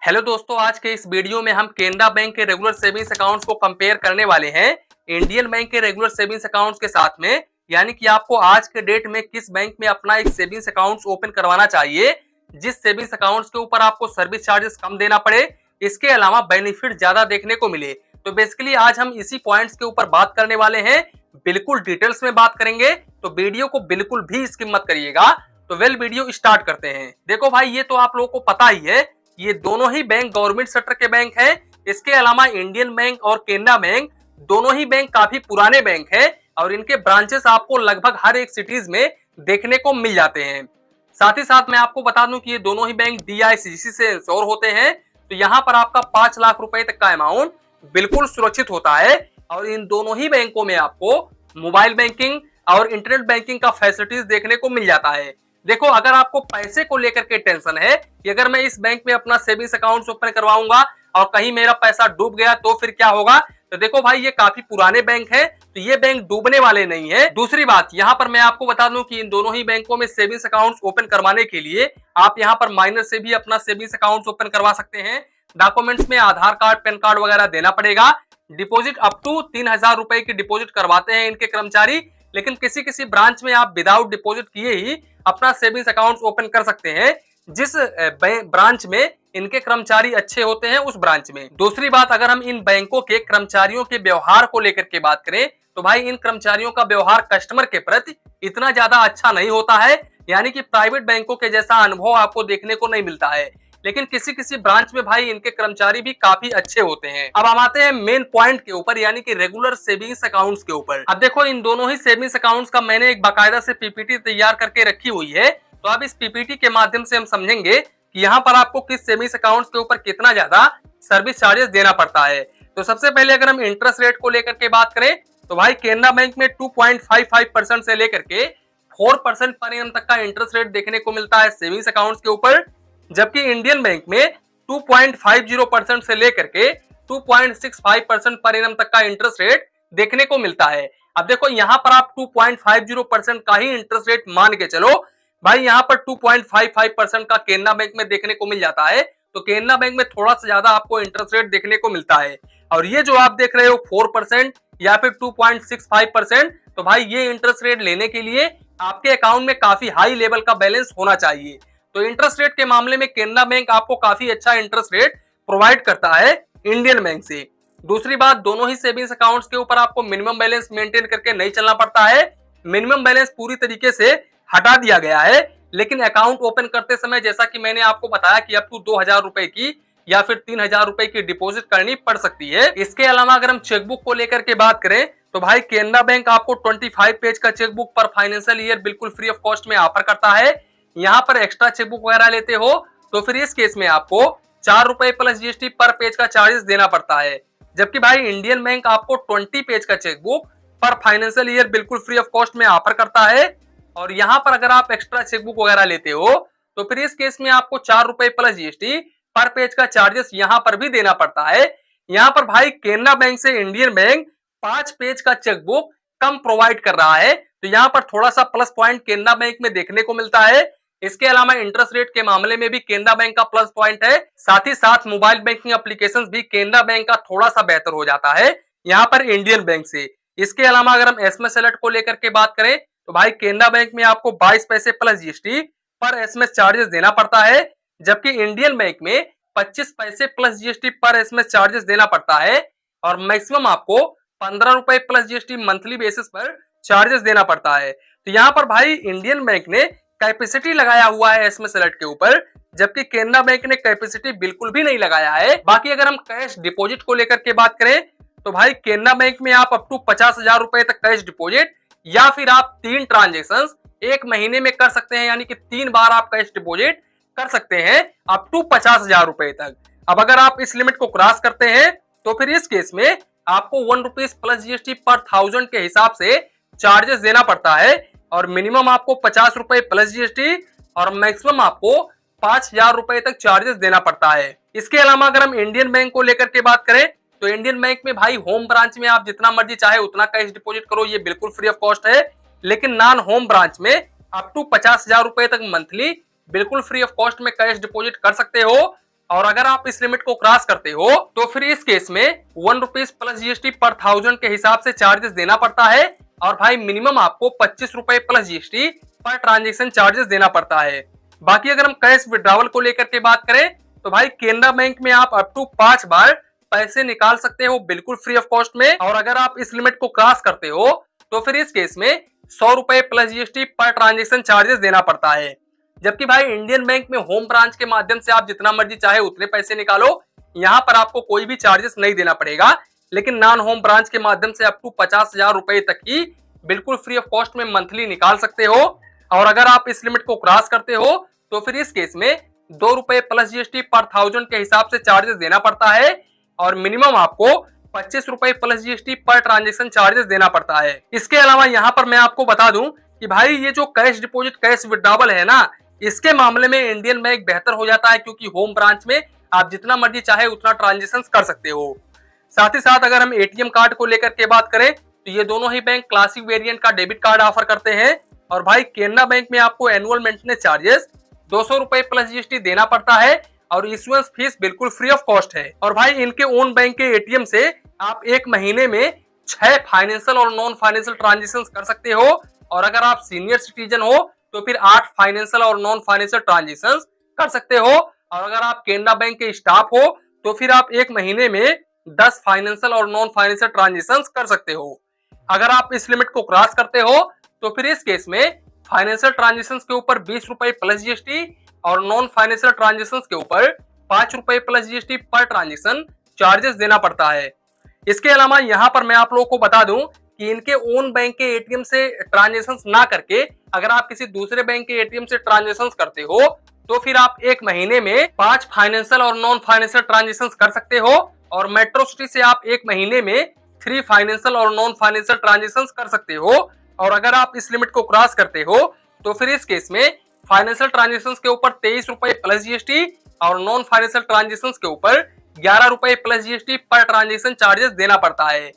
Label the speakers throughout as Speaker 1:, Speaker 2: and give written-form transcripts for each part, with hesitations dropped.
Speaker 1: Hello दोस्तों, आज के इस वीडियो में हम केनरा बैंक के रेगुलर सेविंग्स अकाउंट्स को कंपेयर करने वाले हैं इंडियन बैंक के रेगुलर सेविंग्स अकाउंट्स के साथ में। यानी कि आपको आज के डेट में किस बैंक में अपना एक सेविंग्स अकाउंट्स ओपन करवाना चाहिए जिस सेविंग्स अकाउंट्स के ऊपर आपको सर्विस चार्जेस कम देना पड़े, इसके अलावा बेनिफिट ज्यादा देखने को मिले। तो बेसिकली आज हम इसी पॉइंट्स के ऊपर बात करने वाले हैं, बिल्कुल डिटेल्स में बात करेंगे। तो वीडियो को बिल्कुल भी स्किप मत करिएगा। तो वीडियो स्टार्ट करते हैं। देखो भाई, ये तो आप लोगों को पता ही है, ये दोनों ही बैंक गवर्नमेंट सेक्टर के बैंक हैं। इसके अलावा इंडियन बैंक और केनरा बैंक दोनों ही बैंक काफी पुराने बैंक हैं और इनके ब्रांचेस आपको लगभग हर एक सिटीज में देखने को मिल जाते हैं। साथ ही साथ मैं आपको बता दूं कि ये दोनों ही बैंक DICGC से इंश्योर होते हैं। तो यहाँ पर आपका 5 लाख रुपए तक का अमाउंट बिल्कुल सुरक्षित होता है और इन दोनों ही बैंकों में आपको मोबाइल बैंकिंग और इंटरनेट बैंकिंग का फैसिलिटीज देखने को मिल जाता है। देखो, अगर आपको पैसे को लेकर के टेंशन है कि अगर मैं इस बैंक में अपना सेविंग्स अकाउंट ओपन करवाऊंगा और कहीं मेरा पैसा डूब गया तो फिर क्या होगा, तो देखो भाई, ये काफी पुराने बैंक है, तो ये बैंक डूबने वाले नहीं है। दूसरी बात, यहाँ पर मैं आपको बता दूं कि इन दोनों ही बैंकों में सेविंग्स अकाउंट ओपन करवाने के लिए आप यहाँ पर माइनर से भी अपना सेविंग्स अकाउंट ओपन करवा सकते हैं। डॉक्यूमेंट्स में आधार कार्ड, पैन कार्ड वगैरह देना पड़ेगा। डिपोजिट अप टू 3,000 रुपए की डिपोजिट करवाते हैं इनके कर्मचारी, लेकिन किसी किसी ब्रांच में आप विदाउट डिपॉजिट किए ही अपना सेविंग्स अकाउंट ओपन कर सकते हैं, जिस ब्रांच में इनके कर्मचारी अच्छे होते हैं उस ब्रांच में। दूसरी बात, अगर हम इन बैंकों के कर्मचारियों के व्यवहार को लेकर के बात करें तो भाई इन कर्मचारियों का व्यवहार कस्टमर के प्रति इतना ज्यादा अच्छा नहीं होता है, यानी कि प्राइवेट बैंकों के जैसा अनुभव आपको देखने को नहीं मिलता है। लेकिन किसी किसी ब्रांच में भाई इनके कर्मचारी भी काफी अच्छे होते हैं। अब हम आते हैं मेन पॉइंट के ऊपर, यानी कि रेगुलर सेविंग्स अकाउंट्स के ऊपर। अब देखो, इन दोनों ही सेविंग्स अकाउंट्स का मैंने एक बाकायदा से PPT तैयार करके रखी हुई है। तो अब इस PPT के माध्यम से हम समझेंगे कि यहाँ पर आपको किस सेविंग्स अकाउंट्स के ऊपर कितना ज्यादा सर्विस चार्जेस देना पड़ता है। तो सबसे पहले अगर हम इंटरेस्ट रेट को लेकर के बात करें तो भाई केनरा बैंक में 2.55% से लेकर के 4% पर एनम तक का इंटरेस्ट रेट देखने को मिलता है सेविंग्स अकाउंट्स के ऊपर, जबकि इंडियन बैंक में 2.50% से लेकर के 2.65% पर एनम तक का इंटरेस्ट रेट देखने को मिलता है। अब देखो, यहाँ पर आप 2.50% का ही इंटरेस्ट रेट मान के चलो भाई, यहाँ पर 2.55% का केनरा बैंक में देखने को मिल जाता है। तो केनरा बैंक में थोड़ा सा ज्यादा आपको इंटरेस्ट रेट देखने को मिलता है। और ये जो आप देख रहे हो 4% या फिर 2.65%, तो भाई ये इंटरेस्ट रेट लेने के लिए आपके अकाउंट में काफी हाई लेवल का बैलेंस होना चाहिए। तो इंटरेस्ट रेट के मामले में केनरा बैंक आपको काफी अच्छा इंटरेस्ट रेट प्रोवाइड करता है इंडियन बैंक से। दूसरी बात, दोनों ही सेविंग्स अकाउंट्स के ऊपर आपको मिनिमम बैलेंस मेंटेन करके नहीं चलना पड़ता है। मिनिमम बैलेंस पूरी तरीके से हटा दिया गया है, लेकिन अकाउंट ओपन करते समय जैसा कि मैंने आपको बताया कि अप टू 2,000 रुपए की या फिर 3,000 रुपए की डिपॉजिट करनी पड़ सकती है। इसके अलावा अगर हम चेकबुक को लेकर के बात करें तो भाई केनरा बैंक आपको 25 पेज का चेकबुक पर फाइनेंशियल ईयर बिल्कुल फ्री ऑफ कॉस्ट में ऑफर करता है। यहाँ पर एक्स्ट्रा चेकबुक वगैरह लेते हो तो फिर इस केस में आपको 4 रुपए प्लस GST पर पेज का चार्जेस देना पड़ता है, जबकि भाई इंडियन बैंक आपको 20 पेज का चेकबुक पर फाइनेंशियल ईयर बिल्कुल फ्री ऑफ कॉस्ट में ऑफर करता है। और यहाँ पर अगर आप एक्स्ट्रा चेकबुक वगैरह लेते हो तो फिर इस केस में आपको 4 रुपए प्लस GST पर पेज का चार्जेस यहाँ पर भी देना पड़ता है। यहाँ पर भाई केनरा बैंक से इंडियन बैंक 5 पेज का चेकबुक कम प्रोवाइड कर रहा है, तो यहाँ पर थोड़ा सा प्लस पॉइंट केनरा बैंक में देखने को मिलता है। इसके अलावा इंटरेस्ट रेट के मामले में भी केनरा बैंक का प्लस पॉइंट है। साथ ही साथ मोबाइल बैंकिंग एप्लीकेशंस भी केनरा बैंक का थोड़ा सा बेहतर हो जाता है यहाँ पर इंडियन बैंक से। इसके अलावा अगर हम SMS अलर्ट को लेकर के बात करें तो भाई केनरा बैंक में आपको 22 पैसे प्लस GST पर SMS चार्जेस देना पड़ता है, जबकि इंडियन बैंक में 25 पैसे प्लस GST पर SMS चार्जेस देना पड़ता है और मैक्सिमम आपको 15 रुपए प्लस GST मंथली बेसिस पर चार्जेस देना पड़ता है। तो यहाँ पर भाई इंडियन बैंक ने कैपेसिटी लगाया हुआ है SMS अलर्ट के ऊपर, जबकि केनरा बैंक ने कैपेसिटी बिल्कुल भी नहीं लगाया है। बाकी अगर हम कैश डिपॉजिट को लेकर के बात करें तो भाई केनरा बैंक में आप अप टू 50,000 रुपए तक कैश डिपॉजिट या फिर आप 3 ट्रांजेक्शन एक महीने में कर सकते हैं, यानी कि 3 बार आप कैश डिपॉजिट कर सकते हैं अप टू 50,000 रुपए तक। अब अगर आप इस लिमिट को क्रॉस करते हैं तो फिर इस केस में आपको 1 रुपीज प्लस GST पर 1000 के हिसाब से चार्जेस देना पड़ता है और मिनिमम आपको 50 रुपए प्लस GST और मैक्सिमम आपको 5,000 रुपए तक चार्जेस देना पड़ता है। इसके अलावा अगर हम इंडियन बैंक को लेकर के बात करें तो इंडियन बैंक में भाई होम ब्रांच में आप जितना मर्जी चाहे उतना कैश डिपॉजिट करो, ये बिल्कुल फ्री ऑफ कॉस्ट है। लेकिन नॉन होम ब्रांच में अप टू 50,000 रुपए तक मंथली बिल्कुल फ्री ऑफ कॉस्ट में कैश डिपॉजिट कर सकते हो और अगर आप इस लिमिट को क्रॉस करते हो तो फिर इस केस में ₹1 प्लस जीएसटी पर 1000 के हिसाब से चार्जेस देना पड़ता है। और भाई मिनिमम आपको ₹25 plus GST per transaction charges देना पड़ता है। बाकी अगर हम कैश विड्रॉवल को लेकर के बात करें तो भाई केनरा बैंक में आप अप टू 5 बार पैसे निकाल सकते हो बिल्कुल फ्री ऑफ कॉस्ट में। और अगर आप इस लिमिट को क्रॉस करते हो तो फिर इस केस में ₹100 plus GST per transaction charges देना पड़ता है। जबकि भाई इंडियन बैंक में होम ब्रांच के माध्यम से आप जितना मर्जी चाहे उतने पैसे निकालो, यहाँ पर आपको कोई भी चार्जेस नहीं देना पड़ेगा। लेकिन नॉन होम ब्रांच के माध्यम से अप टू 50,000 रुपए तक ही बिल्कुल फ्री ऑफ कॉस्ट में मंथली निकाल सकते हो। और अगर आप इस लिमिट को क्रॉस करते हो तो फिर इस केस में ₹2 प्लस जीएसटी पर 1000 के हिसाब से चार्जेस देना पड़ता है। और मिनिमम आपको ₹25 plus GST per transaction charges देना पड़ता है। इसके अलावा यहाँ पर मैं आपको बता दूं कि भाई ये जो कैश डिपॉजिट कैश विड्रॉवल है ना, इसके मामले में इंडियन बैंक बेहतर हो जाता है, क्योंकि होम ब्रांच में आप जितना मर्जी चाहे उतना ट्रांजेक्शन कर सकते हो। साथ ही साथ अगर हम एटीएम कार्ड को लेकर के बात करें तो ये दोनों ही बैंक क्लासिक वेरिएंट का डेबिट कार्ड ऑफर करते हैं। और भाई केनरा बैंक में आपको annual maintenance charges ₹200 plus GST देना पड़ता है और इशुएंस फीस बिल्कुल फ्री ऑफ कॉस्ट है। और भाई इनके ओन बैंक के एटीएम से आप एक महीने में 6 फाइनेंशियल और नॉन फाइनेंशियल ट्रांजेक्शन कर सकते हो। और अगर आप सीनियर सिटीजन हो तो फिर 8 फाइनेंशियल और नॉन फाइनेंशियल ट्रांजेक्शन कर सकते हो। और अगर आप केनरा बैंक के स्टाफ हो तो फिर आप एक महीने में 10 फाइनेंशियल और नॉन फाइनेंशियल ट्रांजेक्शन कर सकते हो। अगर आप इस लिमिट को क्रॉस करते हो तो फिर इस केस में फाइनेंशियल ट्रांजेक्शन के ऊपर ₹20 प्लस जीएसटी और नॉन फाइनेंशियल ट्रांजेक्शन के ऊपर ₹5 plus GST per transaction charges देना पड़ता है। इसके अलावा यहाँ पर मैं आप लोगों को बता दूं कि इनके ओन बैंक के एटीएम से ट्रांजेक्शन ना करके अगर आप किसी दूसरे बैंक के एटीएम से ट्रांजेक्शन करते हो तो फिर आप एक महीने में 5 फाइनेंशियल और नॉन फाइनेंशियल ट्रांजेक्शन कर सकते हो। और मेट्रो सिटी से आप एक महीने में 3 फाइनेंशियल और नॉन फाइनेंशियल ट्रांजेक्शन कर सकते हो। और अगर आप इस लिमिट को क्रॉस करते हो तो फिर इस केस में फाइनेंशियल ट्रांजेक्शन के ऊपर ₹23 प्लस जीएसटी और नॉन फाइनेंशियल ट्रांजेक्शन के ऊपर ₹11 plus GST per transaction charges देना पड़ता है।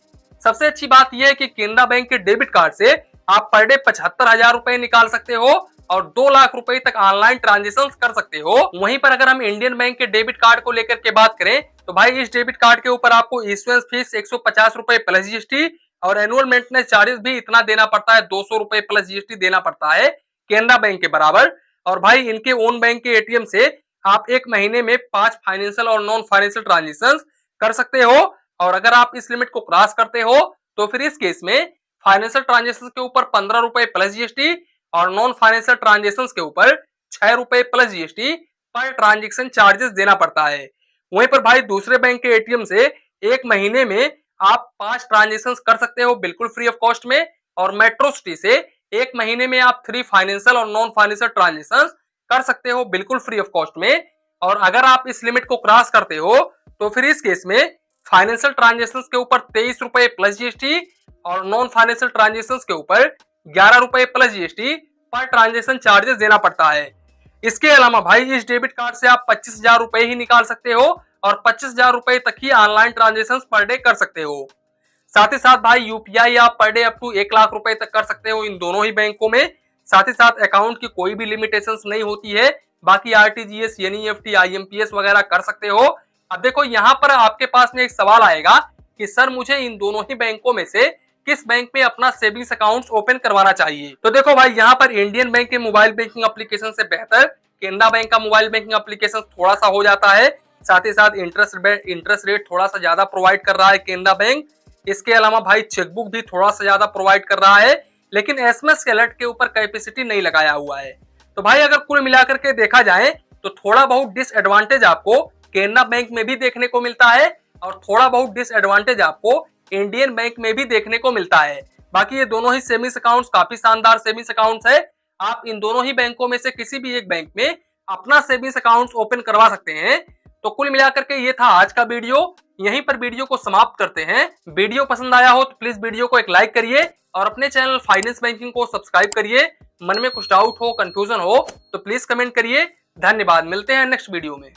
Speaker 1: सबसे अच्छी बात यह है कि केनरा बैंक के डेबिट कार्ड से आप पर डे 75,000 रुपए निकाल सकते हो और 2 लाख रुपए तक ऑनलाइन ट्रांजेक्शन कर सकते हो। वहीं पर अगर हम इंडियन बैंक के डेबिट कार्ड को लेकर के बात करें तो भाई इस डेबिट कार्ड के ऊपर आपको इशुएंस फीस ₹150 प्लस जीएसटी और एनुअल मेंटेनेंस चार्जेस भी इतना देना पड़ता है, ₹200 प्लस जीएसटी देना पड़ता है केनरा बैंक के बराबर। और भाई इनके ओन बैंक के एटीएम से आप एक महीने में 5 फाइनेंशियल और नॉन फाइनेंशियल ट्रांजेक्शन कर सकते हो। और अगर आप इस लिमिट को क्रॉस करते हो तो फिर इस केस में फाइनेंशियल ट्रांजेक्शन के ऊपर ₹15 प्लस जीएसटी और नॉन फाइनेंशियल ट्रांजेक्शन के ऊपर ₹6 plus GST per transaction charges देना पड़ता है। वहीं पर भाई दूसरे बैंक के एटीएम से एक महीने में आप 5 ट्रांजेक्शन कर सकते हो बिल्कुल फ्री ऑफ कॉस्ट में। और मेट्रो सिटी से एक महीने में आप 3 फाइनेंशियल और नॉन फाइनेंशियल ट्रांजेक्शन कर सकते हो बिल्कुल फ्री ऑफ कॉस्ट में। और अगर आप इस लिमिट को क्रॉस करते हो तो फिर इस केस में फाइनेंशियल ट्रांजेक्शन के ऊपर ₹23 प्लस जीएसटी और नॉन फाइनेंशियल ट्रांजेक्शन के ऊपर ₹11 plus GST per transaction charges देना पड़ता है। इसके अलावा भाई इस डेबिट कार्ड से आप 25,000 रुपए ही निकाल सकते हो और 25,000 रुपए तक ही ऑनलाइन ट्रांजेक्शन पर डे कर सकते हो। साथ ही साथ भाई यूपीआई आप per day up to 1 lakh रुपए तक कर सकते हो इन दोनों ही बैंकों में। साथ ही साथ अकाउंट की कोई भी लिमिटेशंस नहीं होती है। बाकी आरटीजीएस, एनईएफटी, आईएमपीएस वगैरह कर सकते हो। अब देखो यहाँ पर आपके पास में एक सवाल आएगा कि सर मुझे इन दोनों ही बैंकों में से किस बैंक में अपना सेविंग्स अकाउंट ओपन करवाना चाहिए। तो देखो भाई यहाँ पर इंडियन बैंक के मोबाइल बैंकिंग एप्लीकेशन से बेहतर केनरा बैंक का मोबाइल बैंकिंग एप्लीकेशन थोड़ा सा हो जाता है। साथ ही साथ इंटरेस्ट रेट थोड़ा सा ज्यादा प्रोवाइड कर रहा है केनरा बैंक। इसके अलावा भाई चेकबुक भी थोड़ा सा ज्यादा प्रोवाइड कर रहा है, लेकिन एसएमएस के अलर्ट के ऊपर कैपेसिटी नहीं लगाया हुआ है। तो भाई अगर कुल मिलाकर के देखा जाए तो थोड़ा बहुत डिसएडवांटेज आपको केनरा बैंक में भी देखने को मिलता है और थोड़ा बहुत डिसएडवांटेज आपको इंडियन बैंक में भी देखने को मिलता है। बाकी ये दोनों ही सेविंग्स अकाउंट्स काफी शानदार सेविंग्स अकाउंट्स है। आप इन दोनों ही बैंकों में से किसी भी एक बैंक में अपना सेविंग्स अकाउंट ओपन करवा सकते हैं। तो कुल मिलाकर के ये था आज का वीडियो। यहीं पर वीडियो को समाप्त करते हैं। वीडियो पसंद आया हो तो प्लीज वीडियो को एक लाइक करिए और अपने चैनल फाइनेंस बैंकिंग को सब्सक्राइब करिए। मन में कुछ डाउट हो, कंफ्यूजन हो तो प्लीज कमेंट करिए। धन्यवाद, मिलते हैं नेक्स्ट वीडियो में।